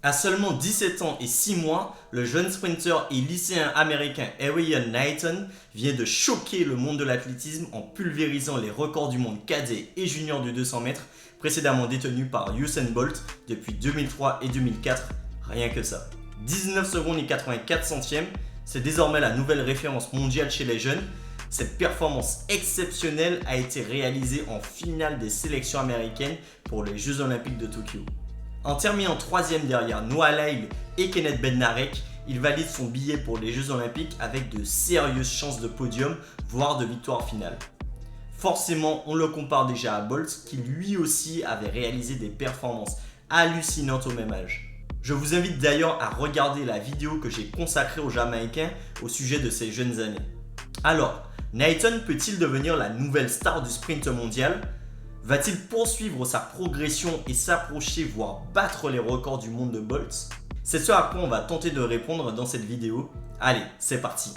À seulement 17 ans et 6 mois, le jeune sprinter et lycéen américain Erriyon Knighton vient de choquer le monde de l'athlétisme en pulvérisant les records du monde cadet et junior du 200 mètres précédemment détenus par Usain Bolt depuis 2003 et 2004, rien que ça. 19 secondes et 84 centièmes, c'est désormais la nouvelle référence mondiale chez les jeunes. Cette performance exceptionnelle a été réalisée en finale des sélections américaines pour les Jeux Olympiques de Tokyo. En terminant 3ème derrière Noah Lyles et Kenneth Bednarek, il valide son billet pour les Jeux Olympiques avec de sérieuses chances de podium, voire de victoire finale. Forcément, on le compare déjà à Bolt, qui lui aussi avait réalisé des performances hallucinantes au même âge. Je vous invite d'ailleurs à regarder la vidéo que j'ai consacrée aux Jamaïcains au sujet de ses jeunes années. Alors, Knighton peut-il devenir la nouvelle star du sprint mondial ? Va-t-il poursuivre sa progression et s'approcher, voire battre les records du monde de Bolt ? C'est ce à quoi on va tenter de répondre dans cette vidéo. Allez, c'est parti.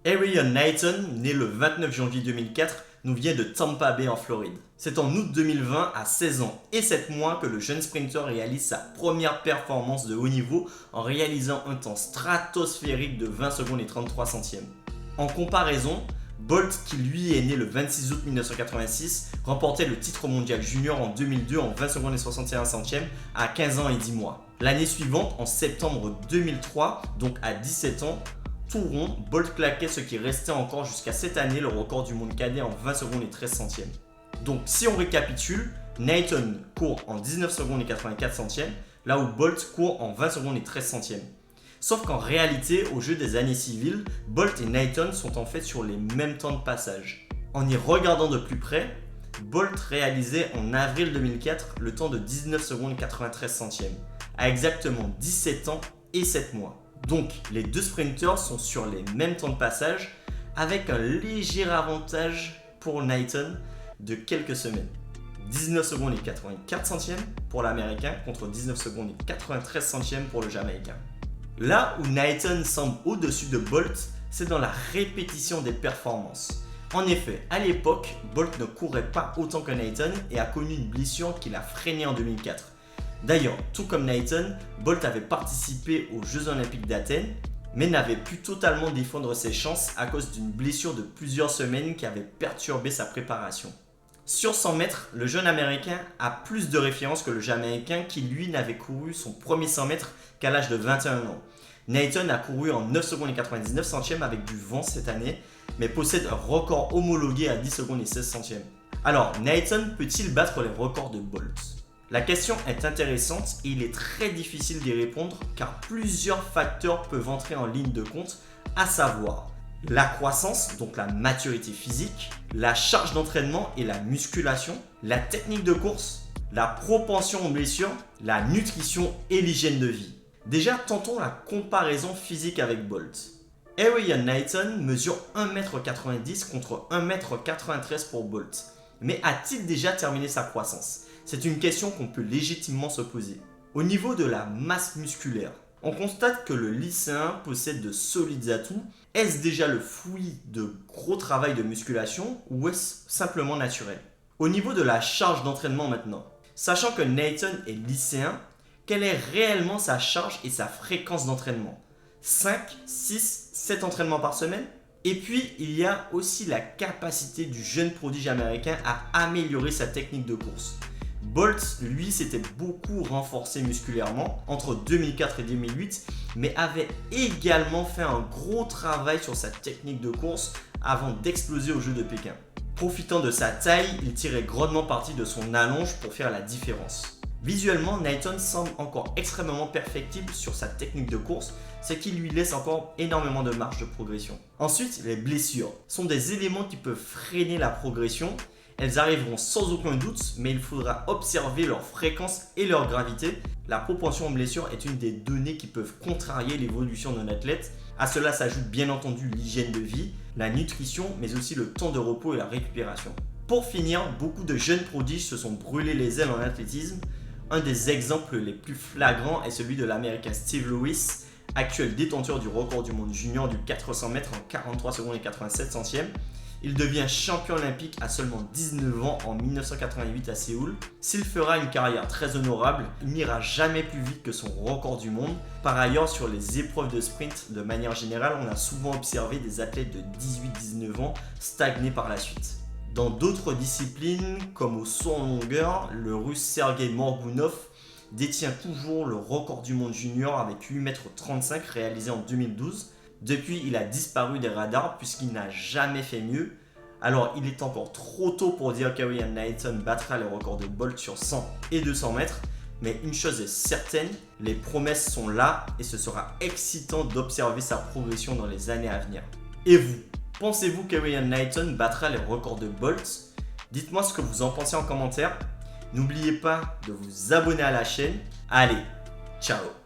Erriyon Knighton, né le 29 janvier 2004, nous vient de Tampa Bay en Floride. C'est en août 2020, à 16 ans et 7 mois, que le jeune sprinter réalise sa première performance de haut niveau en réalisant un temps stratosphérique de 20 secondes et 33 centièmes. En comparaison, Bolt, qui lui est né le 26 août 1986, remportait le titre mondial junior en 2002 en 20 secondes et 61 centièmes à 15 ans et 10 mois. L'année suivante, en septembre 2003, donc à 17 ans, tout rond, Bolt claquait ce qui restait encore jusqu'à cette année le record du monde cadet en 20 secondes et 13 centièmes. Donc si on récapitule, Knighton court en 19 secondes et 84 centièmes, là où Bolt court en 20 secondes et 13 centièmes. Sauf qu'en réalité, au jeu des années civiles, Bolt et Knighton sont en fait sur les mêmes temps de passage. En y regardant de plus près, Bolt réalisait en avril 2004 le temps de 19 secondes et 93 centièmes, à exactement 17 ans et 7 mois. Donc les deux sprinters sont sur les mêmes temps de passage avec un léger avantage pour Knighton de quelques semaines. 19 secondes et 84 centièmes pour l'américain contre 19 secondes et 93 centièmes pour le jamaïcain. Là où Knighton semble au-dessus de Bolt, c'est dans la répétition des performances. En effet, à l'époque, Bolt ne courait pas autant que Knighton et a connu une blessure qui l'a freiné en 2004. D'ailleurs, tout comme Knighton, Bolt avait participé aux Jeux Olympiques d'Athènes, mais n'avait pu totalement défendre ses chances à cause d'une blessure de plusieurs semaines qui avait perturbé sa préparation. Sur 100 mètres, le jeune américain a plus de références que le jamaïcain qui lui n'avait couru son premier 100 mètres qu'à l'âge de 21 ans. Knighton a couru en 9 secondes et 99 centièmes avec du vent cette année, mais possède un record homologué à 10 secondes et 16 centièmes. Alors, Knighton peut-il battre les records de Bolt ? La question est intéressante et il est très difficile d'y répondre car plusieurs facteurs peuvent entrer en ligne de compte, à savoir la croissance, donc la maturité physique, la charge d'entraînement et la musculation, la technique de course, la propension aux blessures, la nutrition et l'hygiène de vie. Déjà, tentons la comparaison physique avec Bolt. Erriyon Knighton mesure 1m90 contre 1m93 pour Bolt. Mais a-t-il déjà terminé sa croissance ? C'est une question qu'on peut légitimement se poser. Au niveau de la masse musculaire, on constate que le lycéen possède de solides atouts. Est-ce déjà le fruit de gros travail de musculation ou est-ce simplement naturel ? Au niveau de la charge d'entraînement maintenant, sachant que Knighton est lycéen, quelle est réellement sa charge et sa fréquence d'entraînement ? 5, 6, 7 entraînements par semaine ? Et puis, il y a aussi la capacité du jeune prodige américain à améliorer sa technique de course. Bolt, lui, s'était beaucoup renforcé musculairement entre 2004 et 2008, mais avait également fait un gros travail sur sa technique de course avant d'exploser aux Jeux de Pékin. Profitant de sa taille, il tirait grandement parti de son allonge pour faire la différence. Visuellement, Knighton semble encore extrêmement perfectible sur sa technique de course, ce qui lui laisse encore énormément de marge de progression. Ensuite, les blessures sont des éléments qui peuvent freiner la progression. Elles arriveront sans aucun doute, mais il faudra observer leur fréquence et leur gravité. La propension aux blessures est une des données qui peuvent contrarier l'évolution d'un athlète. À cela s'ajoute bien entendu l'hygiène de vie, la nutrition, mais aussi le temps de repos et la récupération. Pour finir, beaucoup de jeunes prodiges se sont brûlés les ailes en athlétisme. Un des exemples les plus flagrants est celui de l'américain Steve Lewis, actuel détenteur du record du monde junior du 400 mètres en 43 secondes et 87 centièmes. Il devient champion olympique à seulement 19 ans en 1988 à Séoul. S'il fera une carrière très honorable, il n'ira jamais plus vite que son record du monde. Par ailleurs, sur les épreuves de sprint, de manière générale, on a souvent observé des athlètes de 18-19 ans stagner par la suite. Dans d'autres disciplines, comme au saut en longueur, le russe Sergei Morgunov détient toujours le record du monde junior avec 8,35 m réalisé en 2012. Depuis, il a disparu des radars puisqu'il n'a jamais fait mieux. Alors, il est encore trop tôt pour dire qu'Erriyon Knighton battra les records de Bolt sur 100 et 200 mètres. Mais une chose est certaine, les promesses sont là et ce sera excitant d'observer sa progression dans les années à venir. Et vous, pensez-vous qu'Erriyon Knighton battra les records de Bolt? Dites-moi ce que vous en pensez en commentaire. N'oubliez pas de vous abonner à la chaîne. Allez, ciao!